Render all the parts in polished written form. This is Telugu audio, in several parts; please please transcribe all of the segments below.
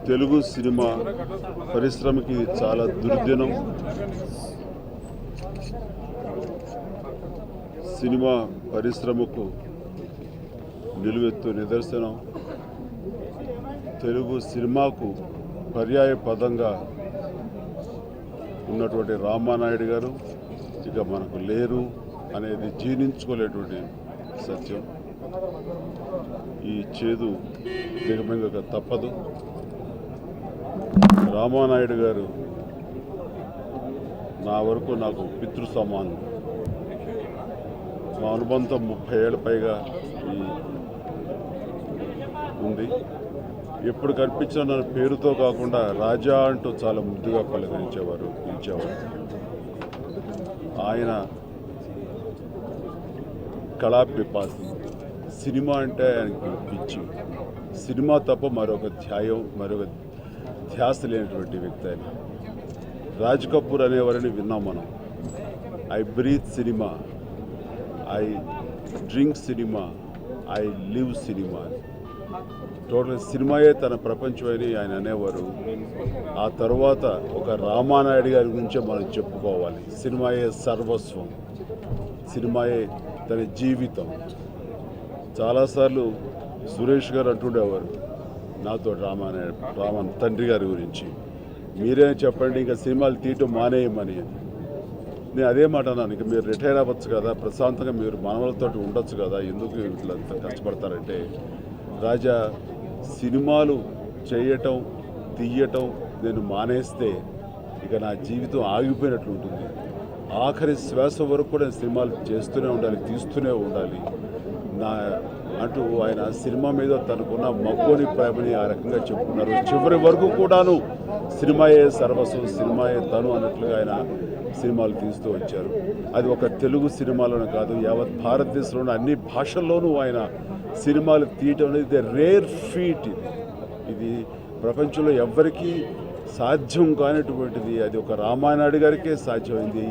తెలుగు సినిమా పరిశ్రమకి చాలా దుర్దినం. సినిమా పరిశ్రమకు నిలువెత్తు నిదర్శనం. తెలుగు సినిమాకు పర్యాయ పదంగా ఉన్నటువంటి రామానాయుడు గారు ఇక మనకు లేరు అనేది జీర్ణించుకోలేటువంటి సత్యం. ఈ చేదు దిగమింగక తప్పదు. రామానాయుడు గారు నా వరకు నాకు పితృ సమానం. మా అనుబంధం 30 ఏళ్ళ పైగా ఉంది. ఎప్పుడు కనిపించినా నన్ను పేరుతో కాకుండా రాజా అంటూ చాలా ముద్దుగా పిలిచేవారు. ఆయన కళాపిపాసి. సినిమా అంటే ఆయనకి పిచ్చి. సినిమా తప్ప మరొక ధ్యాస లేనటువంటి వ్యక్తి ఆయన. రాజ్ కపూర్ అనేవారని విన్నాం మనం. I breathe cinema, I drink cinema, I live cinema. Total సినిమాయే తన ప్రపంచం అని ఆయన అనేవారు. ఆ తర్వాత ఒక రామానాయుడు గారి గురించే మనం చెప్పుకోవాలి. సినిమాయే సర్వస్వం, సినిమాయే తన జీవితం. చాలాసార్లు సురేష్ గారు అంటుండేవారు నాతో రామన్ తండ్రి గారి గురించి, మీరే చెప్పండి ఇంకా సినిమాలు తీయటం మానేయమని. నేను అదే మాట అన్నాను, ఇక మీరు రిటైర్ అవ్వచ్చు కదా, ప్రశాంతంగా మీరు మనవలతో ఉండొచ్చు కదా, ఎందుకు ఇట్లా కష్టపడతారంటే, రాజా సినిమాలు చేయటం తీయటం నేను మానేస్తే ఇక నా జీవితం ఆగిపోయినట్లు ఉంటుంది. ఆఖరి శ్వాస వరకు కూడా నేను సినిమాలు చేస్తూనే ఉండాలి, తీస్తూనే ఉండాలి అంటూ ఆయన సినిమా మీద తనకున్న మక్కువని ప్రేమని ఆ రకంగా చెప్పుకున్నారు. చివరి వరకు కూడాను సినిమాయే సర్వస్వం, సినిమాయే తను అన్నట్లుగా ఆయన సినిమాలు తీస్తూ వచ్చారు. అది ఒక తెలుగు సినిమాలోనే కాదు, యావత్ భారతదేశంలోని అన్ని భాషల్లోనూ ఆయన సినిమాలు తీయటం అనేది రేర్ ఫీట్. ఇది ప్రపంచంలో ఎవ్వరికీ సాధ్యం కానిటువంటిది. అది ఒక రామానాయుడు గారికే సాధ్యమైంది.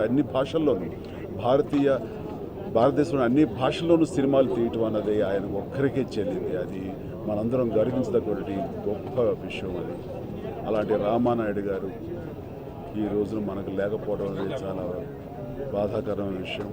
అన్ని భాషల్లోనూ భారతదేశంలో అన్ని భాషల్లోనూ సినిమాలు తీయటం అన్నది ఆయన ఒక్కరికే చెల్లింది. అది మనందరం గర్వించదగ్గటువంటి గొప్ప విషయం. అది అలాంటి రామానాయుడు గారు ఈ రోజున మనకు లేకపోవడం అనేది చాలా బాధాకరమైన విషయం.